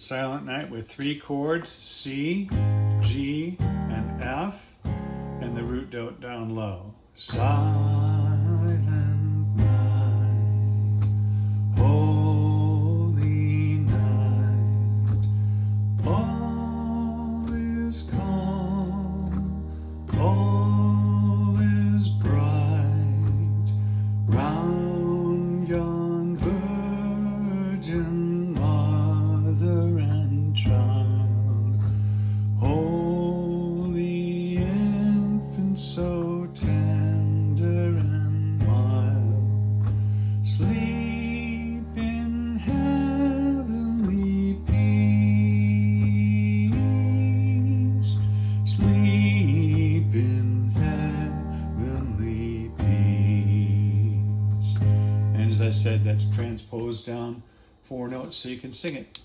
Silent Night with 3 chords, C, G, and F, and the root note down low. Silent night, holy night, all is calm, all is bright, round yon virgin mother and child, holy infant so tender and mild, sleep in heavenly peace, sleep in heavenly peace. And as I said, that's transposed down 4 notes so you can sing it.